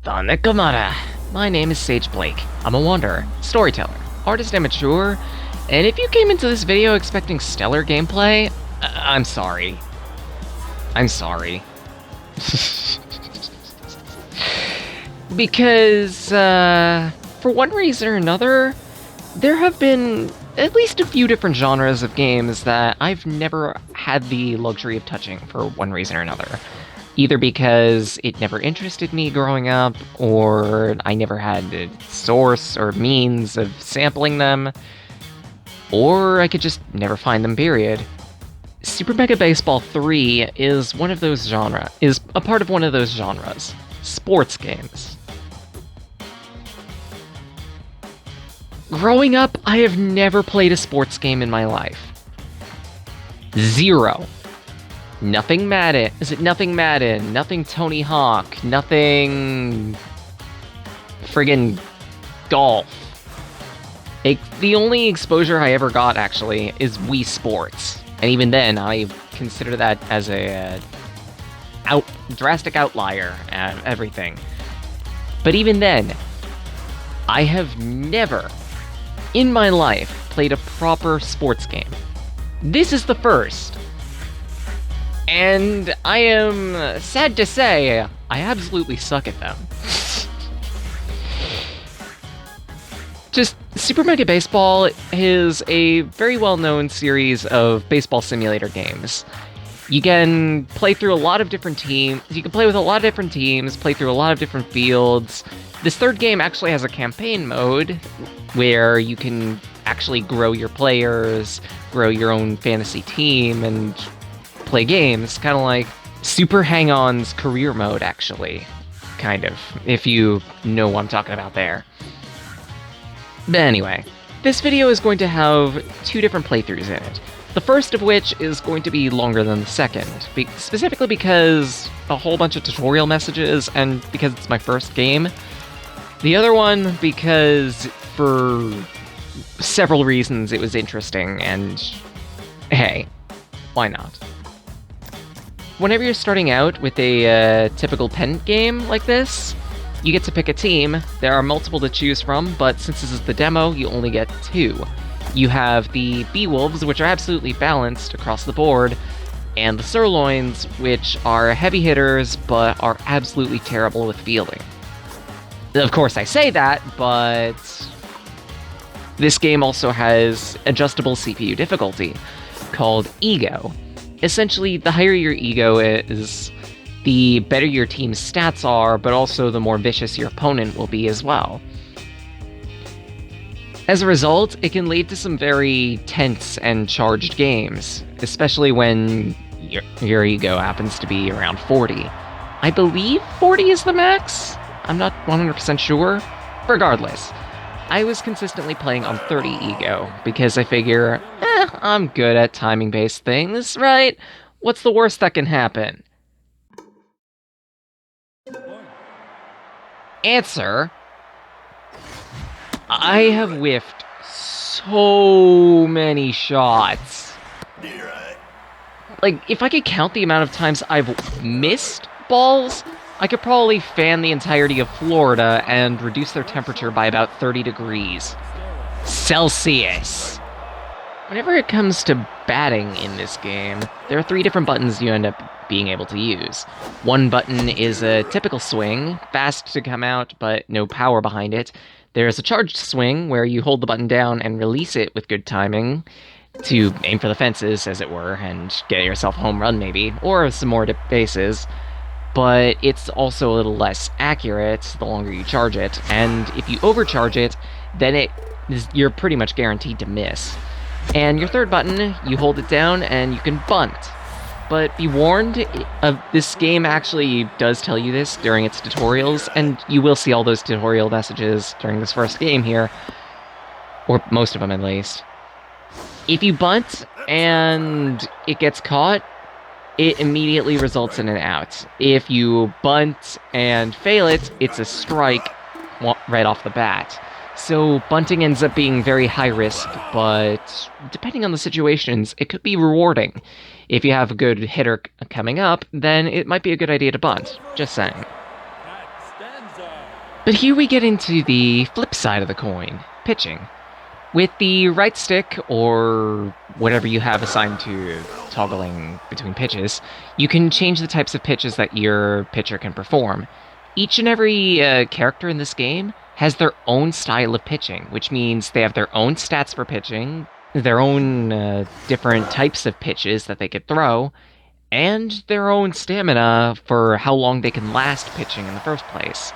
The Nekomata. My name is Sage Blake. I'm a wanderer, storyteller, artist and mature, and if you came into this video expecting stellar gameplay, I'm sorry. I'm sorry. Because, for one reason or another, there have been at least a few different genres of games that I've never had the luxury of touching for one reason or another. Either because it never interested me growing up, or I never had a source or means of sampling them, or I could just never find them, period. Super Mega Baseball 3 is one of those is a part of one of those genres. Sports games. Growing up, I have never played a sports game in my life. Zero. Nothing Madden. Is it nothing Madden? Nothing Tony Hawk. Nothing... friggin' golf. The only exposure I ever got, actually, is Wii Sports. And even then, I consider that as a drastic outlier and everything. But even then, I have never, in my life, played a proper sports game. This is the first. And I am sad to say, I absolutely suck at them. Just, Super Mega Baseball is a very well-known series of baseball simulator games. You can play through a lot of different teams, you can play with a lot of different teams, play through a lot of different fields. This third game actually has a campaign mode, where you can actually grow your players, grow your own fantasy team, and play games, kind of like Super Hang-On's career mode, actually. Kind of, if you know what I'm talking about there. But anyway, this video is going to have two different playthroughs in it. The first of which is going to be longer than the second, specifically because a whole bunch of tutorial messages, and because it's my first game. The other one because, for several reasons, it was interesting, and hey, why not? Whenever you're starting out with a typical pennant game like this, you get to pick a team. There are multiple to choose from, but since this is the demo, you only get two. You have the Beewolves, which are absolutely balanced across the board, and the Sirloins, which are heavy hitters, but are absolutely terrible with fielding. Of course, I say that, but this game also has adjustable CPU difficulty, called Ego. Essentially, the higher your ego is, the better your team's stats are, but also the more vicious your opponent will be as well. As a result, it can lead to some very tense and charged games, especially when your ego happens to be around 40. I believe 40 is the max? I'm not 100% sure. Regardless, I was consistently playing on 30 ego, because I figure, I'm good at timing-based things, right? What's the worst that can happen? Answer: I have whiffed so many shots. Like, if I could count the amount of times I've missed balls, I could probably fan the entirety of Florida and reduce their temperature by about 30 degrees Celsius. Whenever it comes to batting in this game, there are three different buttons you end up being able to use. One button is a typical swing, fast to come out, but no power behind it. There's a charged swing, where you hold the button down and release it with good timing, to aim for the fences, as it were, and get yourself a home run, maybe, or some more bases. But it's also a little less accurate the longer you charge it, and if you overcharge it, then you're pretty much guaranteed to miss. And your third button, you hold it down and you can bunt. But be warned, this game actually does tell you this during its tutorials, and you will see all those tutorial messages during this first game here, or most of them at least. If you bunt and it gets caught, it immediately results in an out. If you bunt and fail it, it's a strike right off the bat. So bunting ends up being very high risk, but depending on the situations, it could be rewarding. If you have a good hitter coming up, then it might be a good idea to bunt. Just saying. But here we get into the flip side of the coin, pitching. With the right stick, or whatever you have assigned to toggling between pitches, you can change the types of pitches that your pitcher can perform. Each and every character in this game has their own style of pitching, which means they have their own stats for pitching, their own different types of pitches that they could throw, and their own stamina for how long they can last pitching in the first place.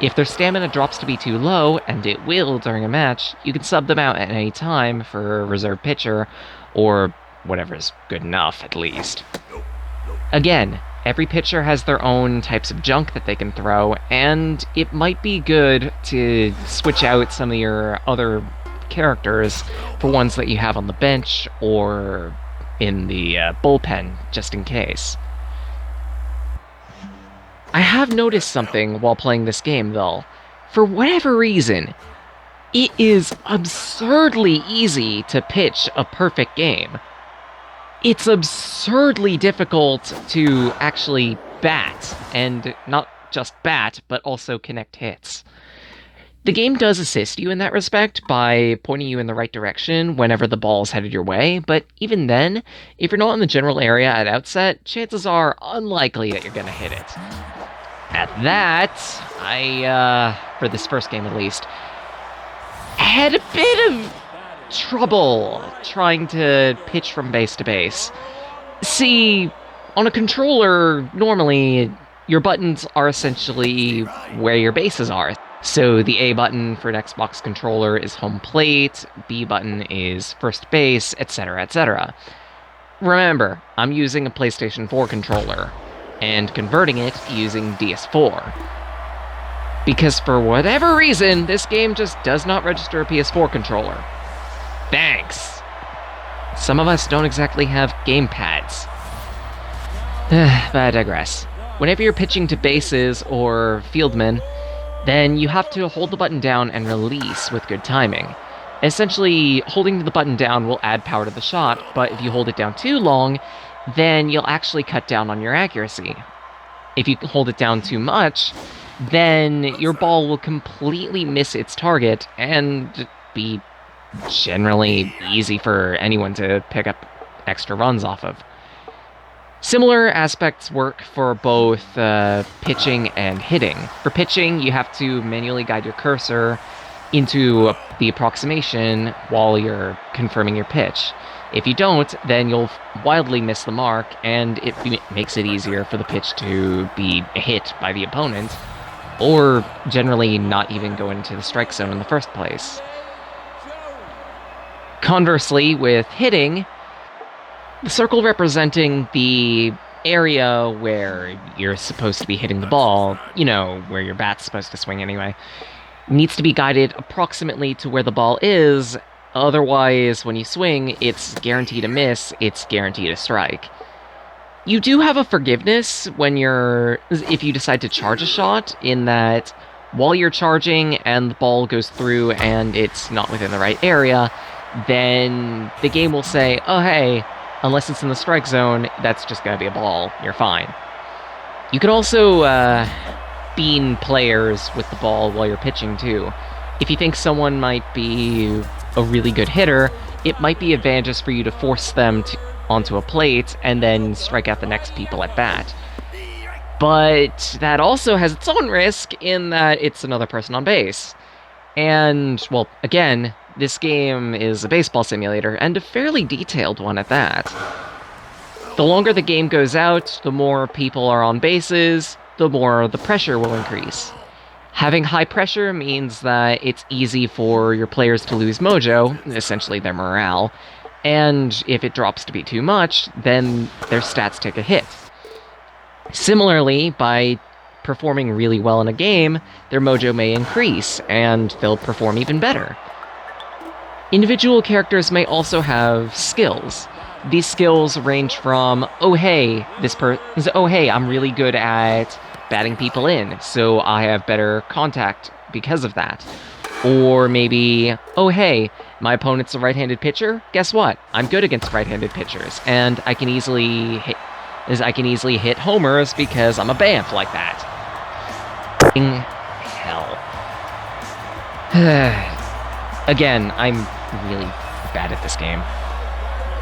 If their stamina drops to be too low, and it will during a match, you can sub them out at any time for a reserve pitcher, or whatever's good enough, at least. Again, every pitcher has their own types of junk that they can throw, and it might be good to switch out some of your other characters for ones that you have on the bench or in the bullpen, just in case. I have noticed something while playing this game, though. For whatever reason, it is absurdly easy to pitch a perfect game. It's absurdly difficult to actually bat, and not just bat, but also connect hits. The game does assist you in that respect by pointing you in the right direction whenever the ball is headed your way, but even then, if you're not in the general area at outset, chances are unlikely that you're going to hit it. At that, I, for this first game at least, had a bit of trouble trying to pitch from base to base. See, on a controller, normally, your buttons are essentially where your bases are. So the A button for an Xbox controller is home plate, B button is first base, etc., etc. Remember, I'm using a PlayStation 4 controller, and converting it using DS4. Because for whatever reason, this game just does not register a PS4 controller. Thanks! Some of us don't exactly have gamepads. But I digress. Whenever you're pitching to bases or fieldmen, then you have to hold the button down and release with good timing. Essentially, holding the button down will add power to the shot, but if you hold it down too long, then you'll actually cut down on your accuracy. If you hold it down too much, then your ball will completely miss its target and be generally easy for anyone to pick up extra runs off of. Similar aspects work for both pitching and hitting. For pitching, you have to manually guide your cursor into the approximation while you're confirming your pitch. If you don't, then you'll wildly miss the mark, and it makes it easier for the pitch to be hit by the opponent, or generally not even go into the strike zone in the first place. Conversely, with hitting, the circle representing the area where you're supposed to be hitting the ball, you know, where your bat's supposed to swing anyway, needs to be guided approximately to where the ball is. Otherwise, when you swing, it's guaranteed a miss, it's guaranteed a strike. You do have a forgiveness if you decide to charge a shot, in that while you're charging and the ball goes through and it's not within the right area, then the game will say, oh hey, unless it's in the strike zone, that's just gonna be a ball, you're fine. You can also bean players with the ball while you're pitching too. If you think someone might be a really good hitter, it might be advantageous for you to force them onto a plate and then strike out the next people at bat. But that also has its own risk in that it's another person on base. And, well, again, this game is a baseball simulator, and a fairly detailed one at that. The longer the game goes out, the more people are on bases, the more the pressure will increase. Having high pressure means that it's easy for your players to lose mojo, essentially their morale, and if it drops to be too much, then their stats take a hit. Similarly, by performing really well in a game, their mojo may increase, and they'll perform even better. Individual characters may also have skills. These skills range from, oh hey, I'm really good at batting people in, so I have better contact because of that. Or maybe, oh hey, my opponent's a right-handed pitcher, guess what? I'm good against right-handed pitchers, and I can easily hit homers because I'm a BAMF like that. Again, I'm really bad at this game.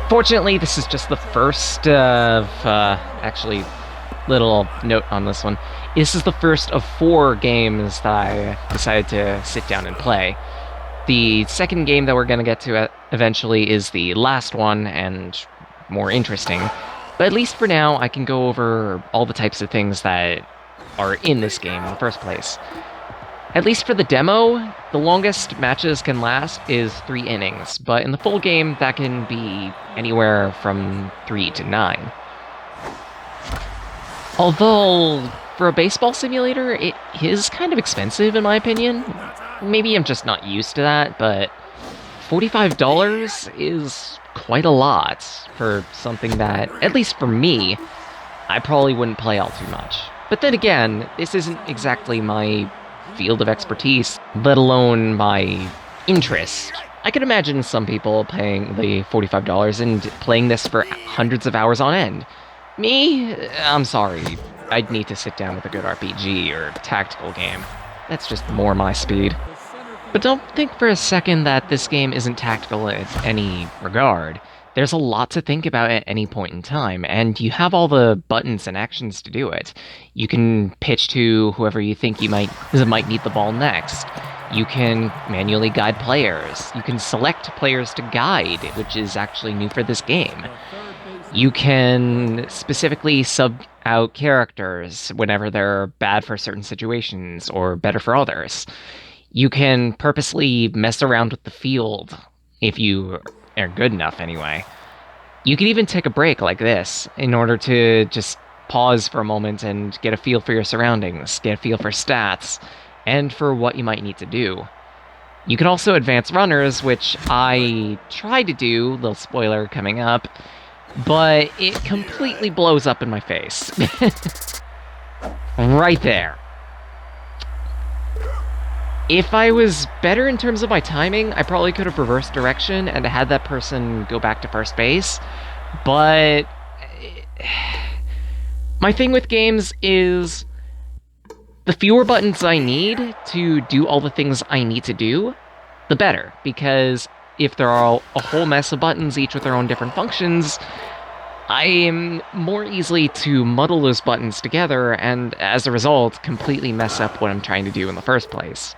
Fortunately, this is just the first of, actually, little note on this one. This is the first of 4 games that I decided to sit down and play. The second game that we're going to get to eventually is the last one, and more interesting. But at least for now, I can go over all the types of things that are in this game in the first place. At least for the demo, the longest matches can last is 3 innings, but in the full game, that can be anywhere from 3 to 9. Although, for a baseball simulator, it is kind of expensive in my opinion. Maybe I'm just not used to that, but $45 is quite a lot for something that, at least for me, I probably wouldn't play all too much. But then again, this isn't exactly my field of expertise, let alone my interest. I can imagine some people paying the $45 and playing this for hundreds of hours on end. Me? I'm sorry. I'd need to sit down with a good RPG or tactical game. That's just more my speed. But don't think for a second that this game isn't tactical in any regard. There's a lot to think about at any point in time, and you have all the buttons and actions to do it. You can pitch to whoever you think might need the ball next. You can manually guide players. You can select players to guide, which is actually new for this game. You can specifically sub out characters whenever they're bad for certain situations or better for others. You can purposely mess around with the field, if you are good enough anyway. You can even take a break like this in order to just pause for a moment and get a feel for your surroundings, get a feel for stats, and for what you might need to do. You can also advance runners, which I tried to do, little spoiler coming up, but it completely blows up in my face. Right there. If I was better in terms of my timing, I probably could have reversed direction and had that person go back to first base, but my thing with games is the fewer buttons I need to do all the things I need to do, the better, because if there are a whole mess of buttons, each with their own different functions, I am more easily to muddle those buttons together and, as a result, completely mess up what I'm trying to do in the first place.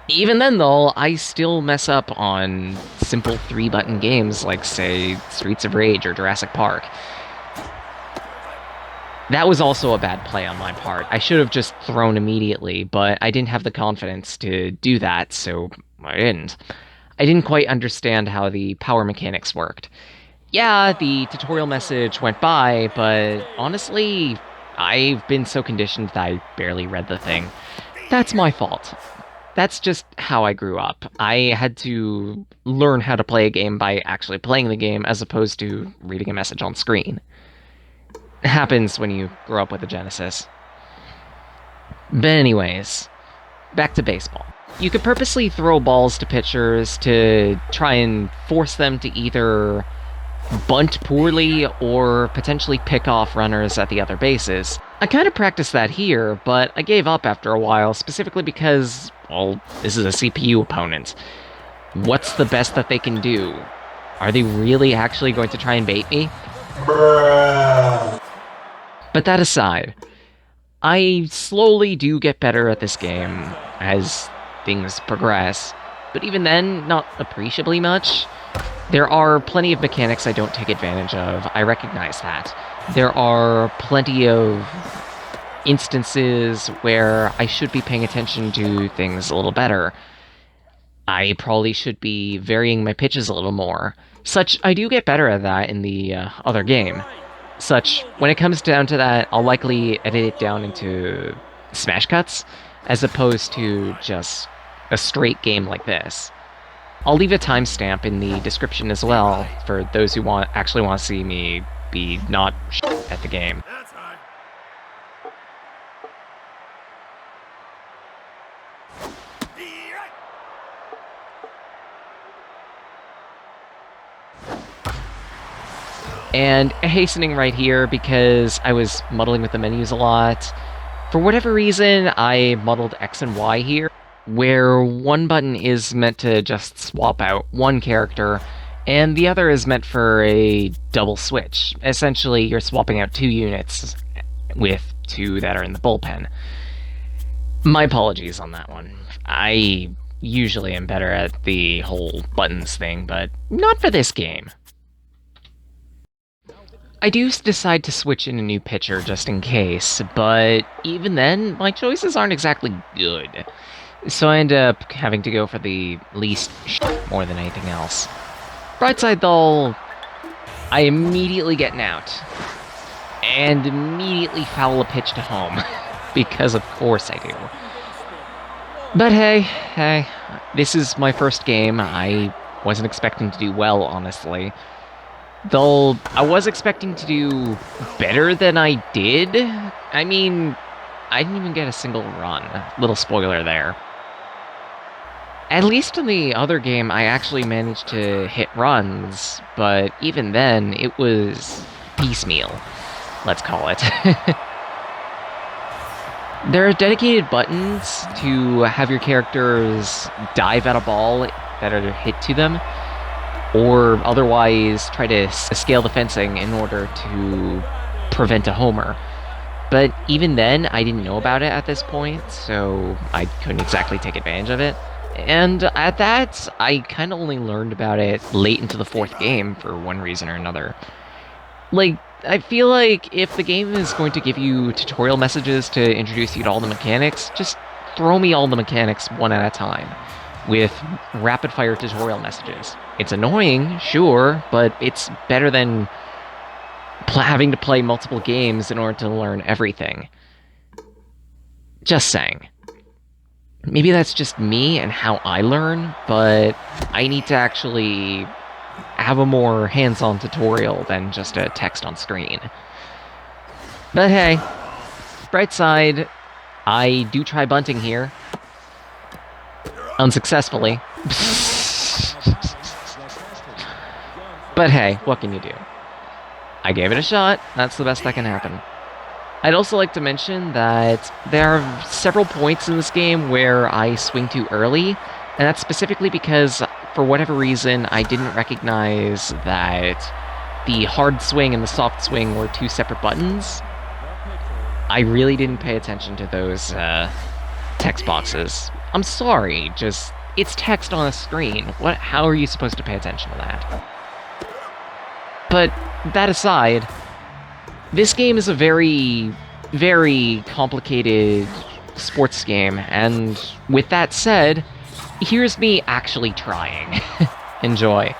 Even then, though, I still mess up on simple 3-button games like, say, Streets of Rage or Jurassic Park. That was also a bad play on my part. I should have just thrown immediately, but I didn't have the confidence to do that, so I didn't. I didn't quite understand how the power mechanics worked. Yeah, the tutorial message went by, but honestly, I've been so conditioned that I barely read the thing. That's my fault. That's just how I grew up. I had to learn how to play a game by actually playing the game as opposed to reading a message on screen. It happens when you grow up with a Genesis. But anyways, back to baseball. You could purposely throw balls to pitchers to try and force them to either bunt poorly or potentially pick off runners at the other bases. I kind of practiced that here, but I gave up after a while, specifically because, well, this is a CPU opponent. What's the best that they can do? Are they really actually going to try and bait me? Bruh. But that aside, I slowly do get better at this game as things progress, but even then, not appreciably much. There are plenty of mechanics I don't take advantage of, I recognize that. There are plenty of instances where I should be paying attention to things a little better. I probably should be varying my pitches a little more. I do get better at that in the other game. When it comes down to that, I'll likely edit it down into smash cuts, as opposed to just a straight game like this. I'll leave a timestamp in the description as well, for those who actually want to see me be not at the game. And hastening right here, because I was muddling with the menus a lot. For whatever reason, I muddled X and Y here. where one button is meant to just swap out one character, and the other is meant for a double switch. Essentially, you're swapping out 2 units with 2 that are in the bullpen. My apologies on that one. I usually am better at the whole buttons thing, but not for this game. I do decide to switch in a new pitcher just in case, but even then, my choices aren't exactly good. So I end up having to go for the least more than anything else. Bright side though, I immediately get an out. And immediately foul a pitch to home. Because of course I do. But hey, this is my first game. I wasn't expecting to do well, honestly. Though, I was expecting to do better than I did. I mean, I didn't even get a single run. Little spoiler there. At least in the other game, I actually managed to hit runs, but even then, it was piecemeal, let's call it. There are dedicated buttons to have your characters dive at a ball that are hit to them, or otherwise try to scale the fencing in order to prevent a homer. But even then, I didn't know about it at this point, so I couldn't exactly take advantage of it. And at that, I kind of only learned about it late into the 4th game for one reason or another. Like, I feel like if the game is going to give you tutorial messages to introduce you to all the mechanics, just throw me all the mechanics one at a time, with rapid-fire tutorial messages. It's annoying, sure, but it's better than having to play multiple games in order to learn everything. Just saying. Maybe that's just me and how I learn, but I need to actually have a more hands-on tutorial than just a text on screen. But hey, bright side, I do try bunting here. Unsuccessfully. But hey, what can you do? I gave it a shot, that's the best that can happen. I'd also like to mention that there are several points in this game where I swing too early, and that's specifically because, for whatever reason, I didn't recognize that the hard swing and the soft swing were 2 separate buttons. I really didn't pay attention to those text boxes. I'm sorry, just, it's text on a screen. How are you supposed to pay attention to that? But, that aside, this game is a very, very complicated sports game, and with that said, here's me actually trying. Enjoy.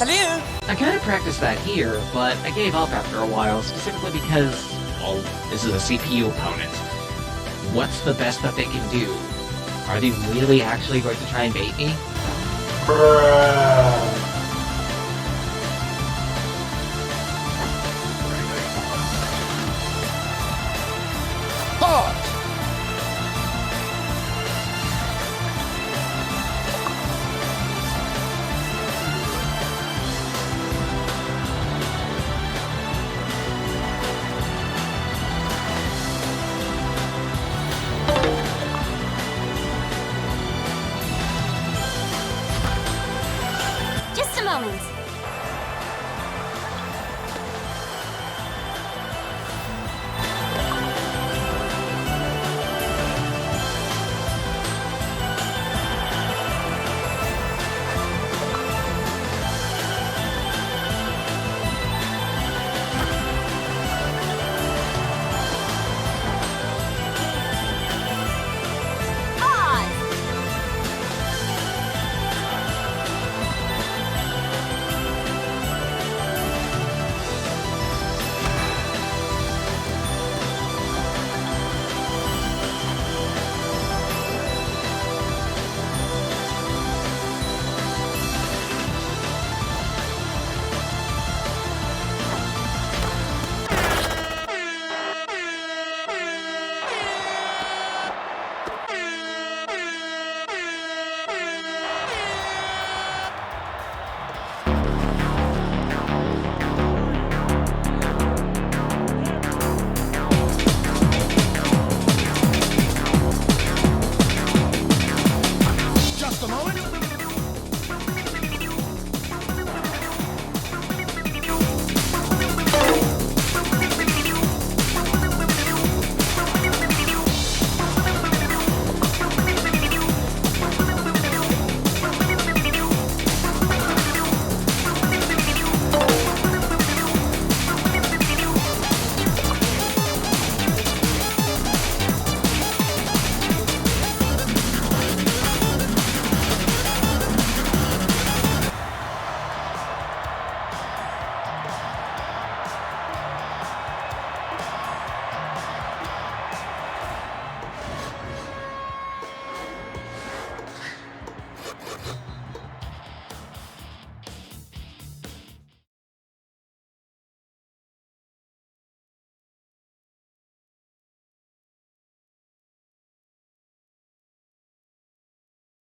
Salut! I kind of practiced that here, but I gave up after a while, specifically because, well, this is a CPU opponent. What's the best that they can do? Are they really actually going to try and bait me? Bruh.